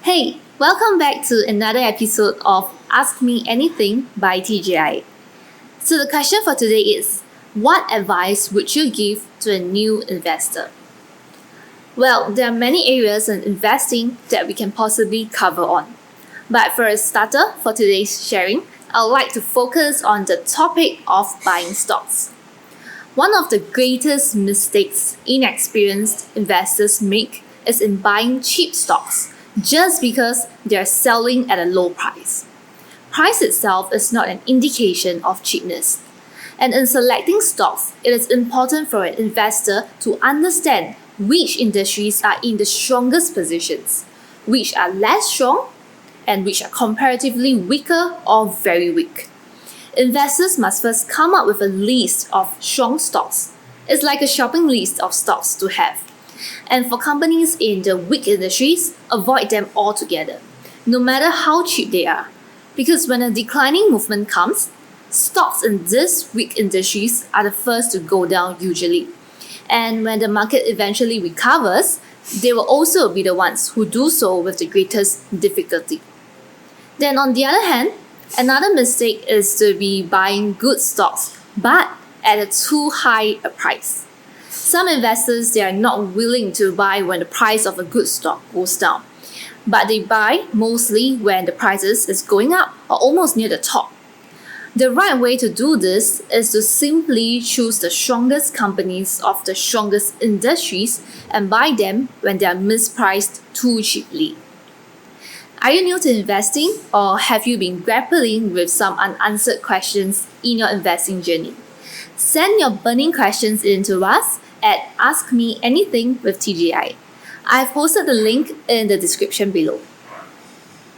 Hey, welcome back to another episode of Ask Me Anything by TGI. So, the question for today is, what advice would you give to a new investor? Well, there are many areas in investing that we can possibly cover on. But for a starter for today's sharing, I would like to focus on the topic of buying stocks. One of the greatest mistakes inexperienced investors make is in buying cheap stocks just because they're selling at a low price. Price itself is not an indication of cheapness. And in selecting stocks, it is important for an investor to understand which industries are in the strongest positions, which are less strong, and which are comparatively weaker or very weak. Investors must first come up with a list of strong stocks. It's like a shopping list of stocks to have. And for companies in the weak industries, avoid them altogether, no matter how cheap they are. Because when a declining movement comes, stocks in these weak industries are the first to go down usually. And when the market eventually recovers, they will also be the ones who do so with the greatest difficulty. Then on the other hand, another mistake is to be buying good stocks, but at a too high a price. Some investors, they are not willing to buy when the price of a good stock goes down, but they buy mostly when the prices is going up or almost near the top. The right way to do this is to simply choose the strongest companies of the strongest industries and buy them when they are mispriced too cheaply. Are you new to investing, or have you been grappling with some unanswered questions in your investing journey? Send your burning questions in to us at Ask Me Anything with TGI. I've posted the link in the description below.